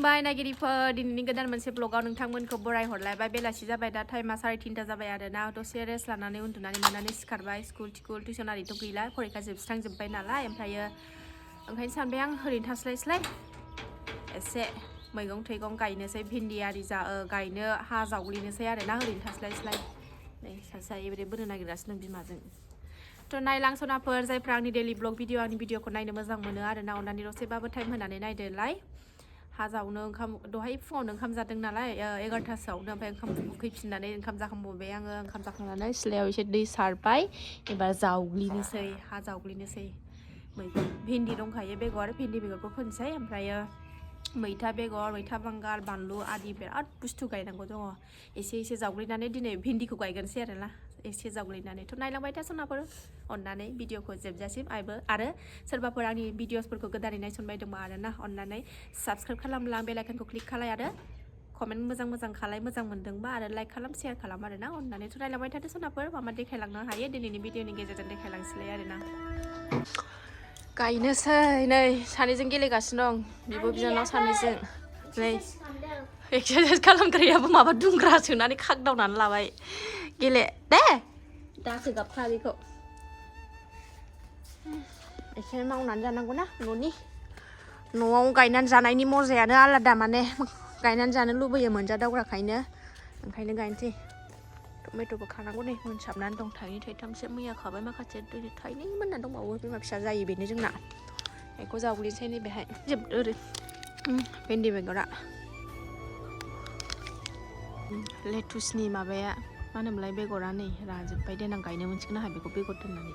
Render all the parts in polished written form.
खुलुमबाय नागिरिफोर दिनैनि गोदान मोनसे ब्लगाव नोंथांमोनखौ बराय हरलायबाय बेलासि जाबाय दा टाइमा 3:30 जाबाय आरोना दसे रेस्ट लानानै उन्दुनानै मानानै सिखारबाय स्कुल टिउसन आरिथ' गैला फरिखा जोबस्रांजोब्बाय नालाय ओमफ्रायो ओंखायनो सानबाय आं ओरैनो थास्लायस्लाय एसे मैगं थाइगं गायनोसै भिन्दि आरि गायनो हा जावग्लिनोसै आरोना ओरैनो थास्लायस्लाय नै सासे एबारे बोनो नागिरगासिनो दं बिमाजों थ' नायलां सनाफोर जायफ्रा आंनि डेलि ब्लग भिडिअ आंनि भिडिअखौ नायनो मोजां मोनो आरोना अननानै दसेबाबो टाइम होनानै नायदोलाय हा जावनो ओंखाम दहाय फुङावनो ओंखाम जादों नालाय 11थासोआवनो ओमफ्राय ओंखाम उखैफिननानै ओंखाम जाखांबावबाय आङो ओंखाम जाखांनानै सिथ्लायाव एसे दै सारबाय एबार जावग्लिनोसै हा जावग्लिनोसै मैगं भिन्दि दंखायो बेगर भिन्दि बेगरखौ फोनोसै ओमफ्रायो मैथा बेगर मैथा बांगाल बानलु आदि बिराद बुस्थु गायनांगौ दङ एसे एसे जावग्लिनानै दिनै भिन्दिखौ गायगोनसै आरोना एसे जावग्लिनानैथ' नायलांबाय था सनाफोर अननानै भिडिअखौ जोबजासिम आरो सोरबाफोर आंनि भिडिअसफोरखौ गोदानै नायसनबाय दंबा आरोना अननानै साबस्क्राइब खालामला बेल आइकनखौ क्लिक खालाय आरो कमेन्ट मोजां खालाय मोजां मोनदोंबा आरो लाइक खालाम शेयार खालाम आरोना अननानैथ' नायलांबाय थादो सनाफोर मा देखायलांनो हायो दिनैनि भिडिअनि गेजेरजों देखायलांसैलाय आरोना गायनोसै नै सानैजों गेलेगासिनो दं बिब' बिनानाव सानैजों नै एक्सारसाइज खालामग्रायाबो माबा दुंग्रा सोनानै खागदावनानै लाबाय गेले दे दासो गाबखा बेखौ एसे मावनानै जानांगौ ना न'आव गायनानै जानायनि मजायानो आलादा माने गायनानै जानो लुबैयो मोनजादावग्राखायनो ओंखायनो गायनोसै टमेट'बो खानांगौ नै मोनसाबनानै दं थाइनै थाइथामसो मैया खाबाय माखासे थाइनै मोनना दंबावो बिमा फिसा जायो बेनो जोंना बेखौ जावग्लिनोसै नैबेहाय ओरै भिन्दि बेगरा लेटुसनि माबाया मा होनोमोनलाय बेगरा नै राजोब्बाय देनां गायनो मोनसिगोन आंहा बेखौ बेगर दोननानै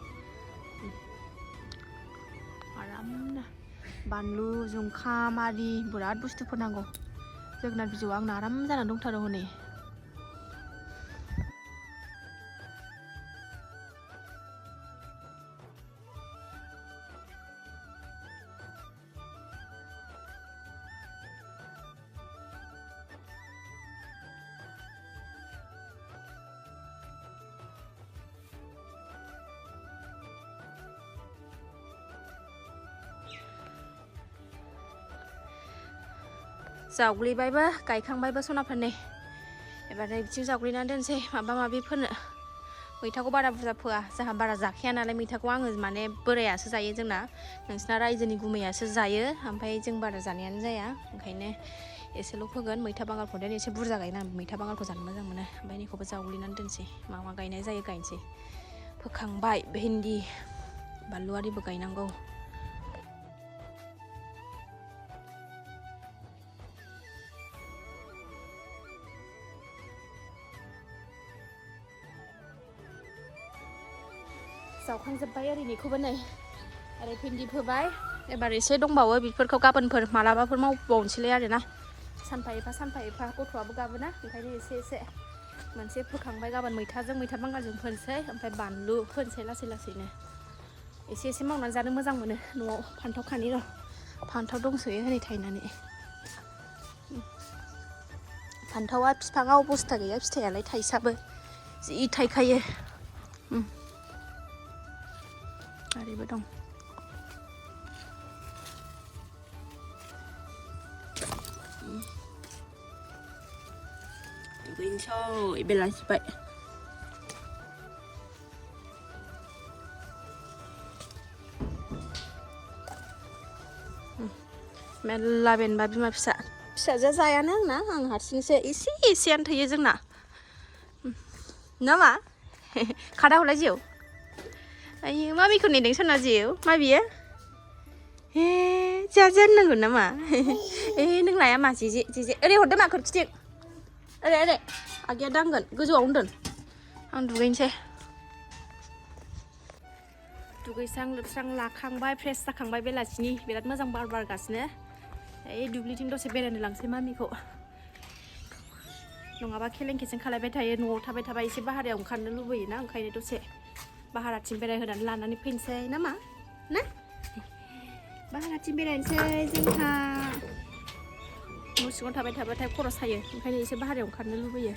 आरामनो बानलु जुंखाम आरि बिराद बुस्थुफोर नांगौ जोगोनार बिजौआ आंना आराम जानानै दंथारो हनै जावग्लिबायबो गायखांबायबो सनाफोरनि एबार नै बिथिं जावग्लिनानै दोनसै माबा माबि फोनो मैथाखौ बारा बुरजा फोआ जोंहा बारा जाखाया नालाय मैथाखौ आङो माने बोरायासो जायो जोंना नोंसिना रायजोनि गुमैयासो जायो ओमफ्राय जों बारा जानायानो जाया ओंखायनो एसेल' फोगोन मैथा बांगालखौ देन एसे बुरजा गायना मैथा बांगालखौ जानो मोजां मोनो ओमफ्राय बेखौबो जावग्लिनानै दोनसै मा मा गायनाय जायो गायनोसै फोखांबाय भिन्दि बानलु आरिबो गायनांगौ जावखांजोब्बाय ओरैनिखौबो नै आरो भिन्दि फोबाय एबार एसे दंबावो बेफोरखौ गाबोनफोर मालाबाफोर मावबावनोसैलाय आरोना सानफा एफा गथ'आबो गाबोना ओंखायनो एसे मोनसे फोखांबाय गाबोन मैथा बांगालजों फोनसै ओमफ्राय बानलु फोनसै लासैनो एसे मावनानै जानो मोजां मोनो न'आव फान्थाव खानि र' फान्थाव दंसोयो हनै थायनानै फान्थावा बिफाङा अबस्था गैया फिथाइयालाय थाइसाबो जि थाइखायो आरैबो दं दुगैनोसै बेलासिबाय मेरला बेनबा बिमा फिसाजोआ जायानो आंना आं हारसिंसो एसेयानो थैयो जोंना नामा खादा हरलाय जिउ आयो मामिखौ नेदों सना जिउ मा बियो हे जाजा होननांगौ नामा नों लाया मा जे ओरै हरदो मा खोरखिथिं ओरै आगैया दांगोन गोजौआवनो दोन आं दुगैनोसै दुगैस्रां लोबस्रां लाखांबाय फ्रेस जाखांबाय बेलासिनि बिराद मोजां बार बारगासिनो दुब्लिथिं दसे बेरायनो लांसै मामिखौ नङाबा खेलें खेसें खालायबाय थायो न'आव थाबाय थाबा एसे बाहेरायाव ओंखारनो लुबैयोना ओंखायनो दसे बाहेराथिं बेरायहोनानै लानानै फैनोसै नामा ना बाहेराथिं बेरायनोसै जोंहा न' सिङाव थाबाय थाबाथाय खर' सायो ओंखायनो एसे बाहेरायाव ओंखारनो लुबैयो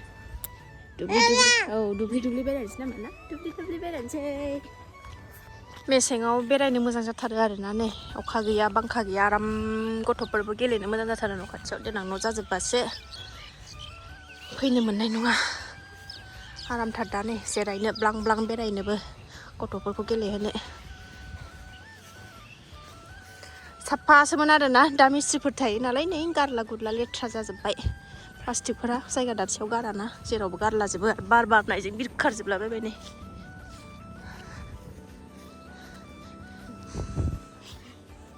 दुब्लि बेरायनोसै नामा ना दुब्लि बेरायनोसै मेसेङाव बेरायनो मोजां जाथारो आरोना नै अखा गैया बांखा गैया आराम गथ'फोरबो गेलेनो मोजां जाथारो न' खाथियाव देनां न' जाजोबबासो फैनो मोननाय नङा आरामथार दा नै जिरायनो ब्लां ब्लां बेरायनोबो गथ'फोरखौ गेलेहोनो साफासोमोन आरोना दा मिस्थ्रिफोर थायो नालाय नै गारला गुरला लेथ्रा जाजोब्बाय प्लास्टिकफोरा जायगा दाबसेयाव गाराना जेरावबो गारलाजोबो आरो बार बारनायजों बिरखारजोबलाबायबाय नै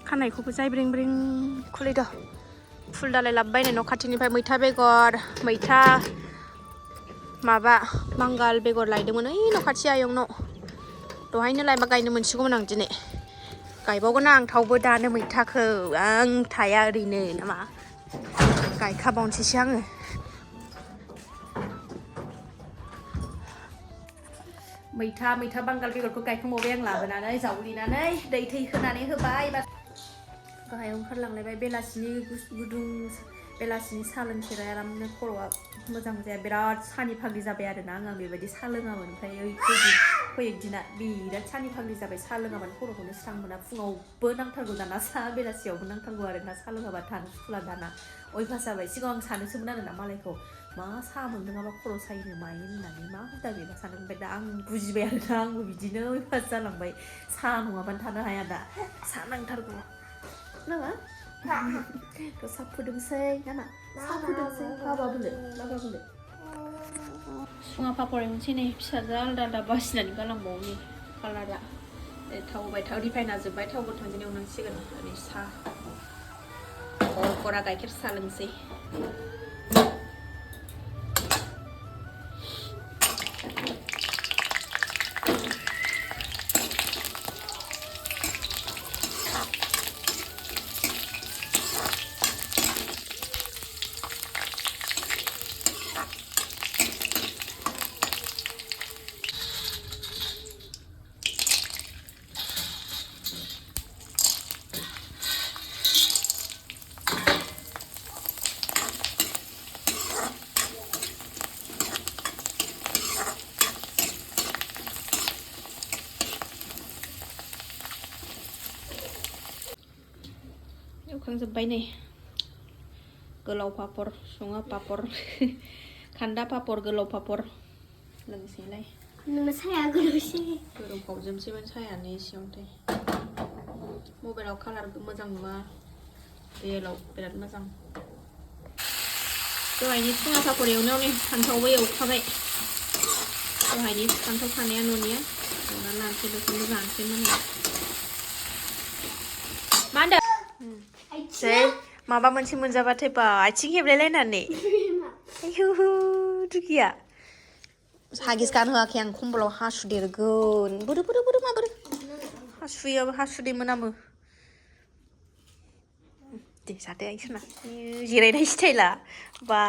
खानायखौबो जायब्रें ब्रें खुलिद' फुल दालाय लाबोबाय न' खाथिनिफ्राय मैथा बेगर मैथा माबा बांगाल बेगर लायदोंमोन ओइ न' खाथि आयंनाव दहायनो लायबा गायनो मोनसिगौमोन आं दिनै गायबावगोन आं थावबो दानो मैथाखौ आं थाया ओरैनो नामा गायखाबावनोसैसो आङो मैथा बांगाल बेगरखौ गायखांबावबाय आं लाबोनानै जावग्लिनानै दै थै होनानै होबाय गाहायाव ओंखारलांलायबाय बेलासिनि गुदुं बेलासिनि साहा लोंसेराय आरामनो खर'आ मोजां जाया बिराद सानि फाग्लि जाबाय आरोना आं बेबायदि साहा लोङामोन ओमफ्राय फैयो दिना बिराद सानि फाग्लि जाबाय साहा लोङाबानो खर'खौनो स्रां मोना फुङावबो नांथारगौ दाना साहा बेलासियावबो नांथारगौ आरोना साहा लोङाबा थानो सुखुला दाना अयभास जाबाय सिगाङाव आं सानोसोमोन आरोना मालायखौ मा साहा मोनलोङाबा खर' सायोनो मायो होननानै मा हुदा बेबा सानो ओमफ्राय दा आं बुजिबाय आरोना आंबो बिदिनो अयभास जालांबाय साहा नङाबानो थानो हाया दा साहा नांथारगौ नामा थ' साहा फुदुंसै नामा साहा फुदुंसै बाबा सुङा पापर एवनोसै नै फिसाजो आलदा आलदा बासिनानै गालांबावो नै कालारा थाव होबाय थाव रिफाइना जोब्बाय थाव गोथांजों एवनांसिगोन ओरै साहा खरा गाइखेर साहा लोंसै एवखांजोब्बाय नै गोलाव पापर सुङा पापर खान्दा पापर गोलाव पापर लोंसैलाय साया गोलावबावजोबसैमोन सायानो एसेयावनोथाय मबाइलाव कालार मोजां नुवा रियेलाव बिराद मोजां दहायनि सुङा पापर एवनायाव नै फान्थावबो एवखाबाय दहायनि फान्थाव खानाया न'निया एवना लानोसै बेखौनो जानोसै मोनो मा होनदों जै माबा मोनसे मोनजाबाथाय बा आथिं हेबलायलायनानै आयु दुगिया हागिस गानहोआखै आं खम्बलाव हासु देरगोन बोरो माबोरो हासुयाबो हासुदै मोनामो दे जादो आइसना जिरायनाय स्टाइला बा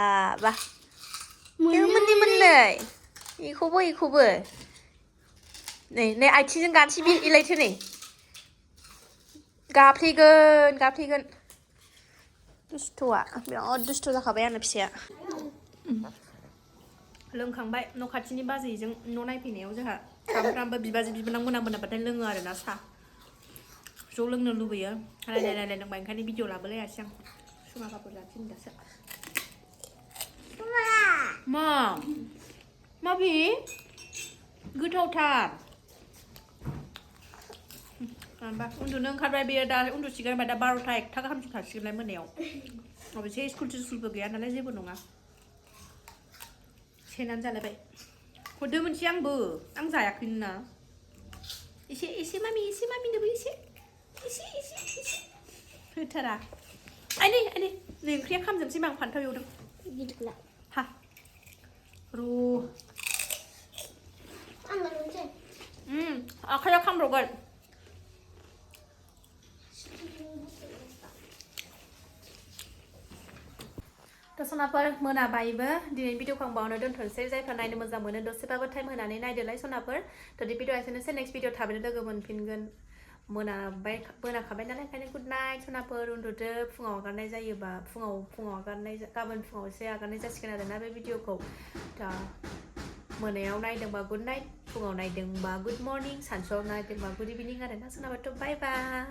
मोननै इखौबो नै आथिंजों गानसै इलायथो नै गाफ्लेगोन दुस्थ'आ बिराद दुस्थ' जाखाबाय आंना फिसाया लोंखांबाय न' खाथिनि बाजैजों न' नायफैनायाव जोंहा सामफ्रामबो बिबाजै बिबोनां मोनाबाथाय लोङो आरोना साहा ज' लोंनो लुबैयो रायलाय लोंबाय ओंखायनो भिडिअ लाबोलायासै आं सुङा पापर जानोसै दासो मा माबि गोथावथार उन्दुनो ओंखारबाय बेयो दा उन्दुसिगोन ओमफ्राय दा 12टा 1टा गाहामसिम थासिगोनलाय मोनायाव अबेसे स्कुलबो गैया नालाय जेबो नङा सेनानै जालायबाय हरदो मोनसे आं जायाखैनो ना एसे मामिनोबो एसे होथारा आइनै नै ओंख्रिया खामजोबसै मा आं फान्थाव एवदों हा आखाइया खामब्र'गोन थ' सनाफोर मोनाबायबो दिनै भिडिअखौ आं बावनो दोनथ'नोसै जायफ्रा नायनो मोजां मोनो दसेबाबो टाइम होनानै नायदोलाय सनाफोर थ' बे भिडिअआ एसेनोसै नेक्स्ट भिडिअ थाबैनो लोगो मोनफिनगोन मोनाखाबाय नालाय ओंखायनो गुड नाइट सनाफोर उन्दुदो फुङाव आगारनाय जायोबा फुङाव आगारनाय गाबोन फुङाव एसे आगारनाय जासिगोन आरोना बे भिडिअखौ दा मोनायाव नायदोंबा गुड नाइट फुङाव नायदोंबा गुड मर्निं सानसुआव नायदोंबा गुड इभिनिं आरोना सोरनाबाथ' बाय बाय